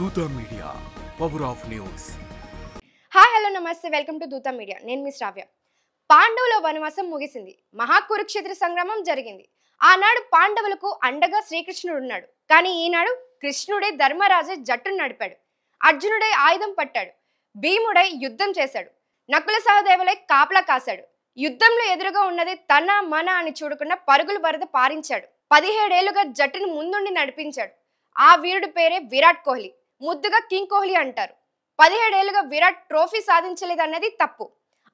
దూత media power of news. Hi hello నమస్తే, welcome to దూత మీడియా. నేను మీ శ్రావ్య. పాండవుల వనవాసం ముగిసింది, మహాకురుక్షేత్ర సంగ్రామం జరిగింది. ఆనాడు పాండవులకు అండగా శ్రీకృష్ణుడు ఉన్నాడు. కానీ ఈనాడు కృష్ణుడే ధర్మరాజే జట్టును నడిపాడు. అర్జునుడై ఆయుధం పట్టాడు. భీముడై యుద్ధం చేశాడు. నకుల సహదేవులై కాపలా కాశాడు. యుద్ధంలో ఎదురుగా ఉన్నది తన మన అని చూడకుండా పరుగుల వరద పారించాడు. 17 ఏళ్లుగా జట్టును ముందుండి నడిపించాడు. ఆ వీరుడి పేరే విరాట్ కోహ్లీ. ముద్దుగా కింగ్ కోహ్లీ అంటారు. 17 ఏళ్లుగా విరాట్ ట్రోఫీ సాధించలేదన్నది తప్పు.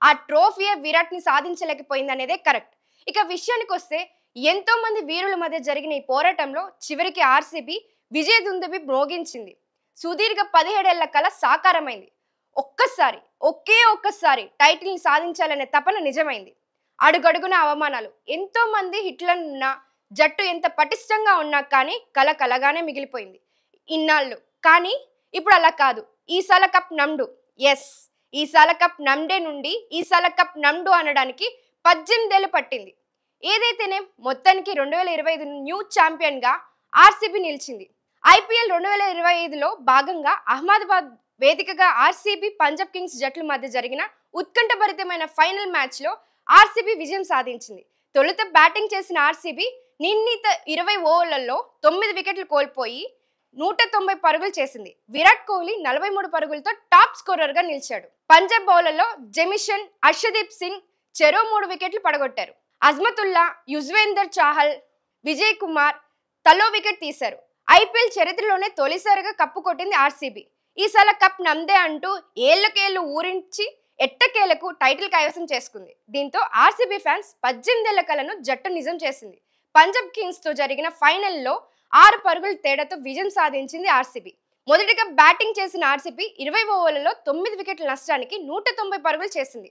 ఆ ట్రోఫీయే విరాట్ ని సాధించలేకపోయింది అనేదే కరెక్ట్. ఇక విషయానికి వస్తే ఎంతో మంది వీరుల మధ్య జరిగిన ఈ పోరాటంలో చివరికి ఆర్సీబీ విజయ దుందుబి మ్రోగించింది. సుదీర్ఘ 17 ఏళ్ల కల సాకారమైంది. ఒకే ఒక్కసారి టైటిల్ ని సాధించాలనే తపన నిజమైంది. అడుగడుగున అవమానాలు, ఎంతో మంది హిట్లనున్న జట్టు ఎంత పటిష్టంగా ఉన్నా కానీ కల కలగానే మిగిలిపోయింది ఇన్నాళ్ళు. కానీ ఇప్పుడు అలా కాదు. Esala cup నమ్డు. Yes, Esala cup నమ్డే నుండి ఈసాల కప్ నమ్డు అనడానికి 18 ఏళ్ళు పట్టింది. ఏదైతేనే మొత్తానికి 2025 న్యూ ఛాంపియన్ గా ఆర్సీబీ నిలిచింది. ఐపీఎల్ 2025లో భాగంగా అహ్మదాబాద్ వేదికగా ఆర్సీబీ పంజాబ్ కింగ్స్ జట్ల మధ్య జరిగిన ఉత్కంఠభరితమైన ఫైనల్ మ్యాచ్ లో ఆర్సీబీ విజయం సాధించింది. తొలుత బ్యాటింగ్ చేసిన ఆర్సీబీ నిర్ణీత 20 ఓవర్లలో 9 వికెట్లు కోల్పోయి 190 పరుగులు చేసింది. విరాట్ కోహ్లీ 43 పరుగులతో టాప్ స్కోరర్ గా నిలిచాడు. పంజాబ్ బౌలర్లో జెమిషన్, హర్షదీప్ సింగ్ చెరో 3 వికెట్లు పడగొట్టారు. అజ్మతుల్లా, యుజ్వేందర్ చాహల్, విజయ్ కుమార్ తలో వికెట్ తీశారు. ఐపీఎల్ చరిత్రలోనే తొలిసారిగా కప్పు కొట్టింది ఆర్సీబీ. ఈసారి కప్ నమ్దే అంటూ ఏళ్లకేళ్లు ఊరించి ఎట్టకేలకు టైటిల్ కైవసం చేసుకుంది. దీంతో ఆర్సీబీ ఫ్యాన్స్ 18 ఏళ్ల కలను జట్టు నిజం చేసింది. పంజాబ్ కింగ్స్ తో జరిగిన ఫైనల్లో 6 పరుగుల తేడాతో విజయం సాధించింది ఆర్సీబీ. మొదటిగా బ్యాటింగ్ చేసిన ఆర్సీబీ 20 ఓవర్లలో 9 వికెట్ల నష్టానికి 190 పరుగులు చేసింది.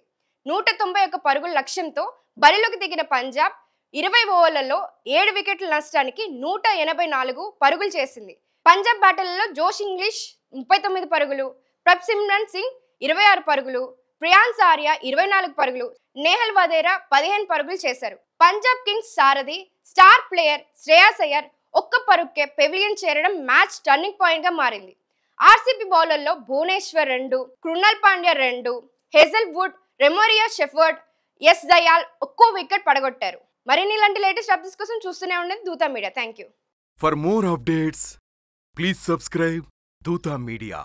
191 పరుగుల లక్ష్యంతో బరిలోకి దిగిన పంజాబ్ 20 ఓవర్లలో 7 వికెట్ల నష్టానికి 184 పరుగులు చేసింది. పంజాబ్ బ్యాటర్లలో జోష్ ఇంగ్లీష్ 39 పరుగులు, ప్రభ్ సిమ్రన్ సింగ్ 26 పరుగులు, ప్రియాన్స్ ఆర్య 24 పరుగులు, నేహల్ వదేరా 15 పరుగులు చేశారు. పంజాబ్ కింగ్స్ సారథి స్టార్ ప్లేయర్ శ్రేయాస్ అయ్యర్ ఒక్క పరుగుకే పెవిలియన్ చేరడం మ్యాచ్ టర్నింగ్ పాయింట్ గా మారింది. ఆర్సీబీ బౌలర్లో Bhuvneshwar 2, Krunal Pandya 2, Hazlewood, Romario Shepherd, S Dayal ఒక్కో వికెట్ పడగొట్టారు. మరిన్ని ఇలాంటి లేటెస్ట్ అప్డేట్స్ కోసం చూస్తూనే ఉండండి దూత media. Thank you. For more updates please subscribe దూత మీడియా.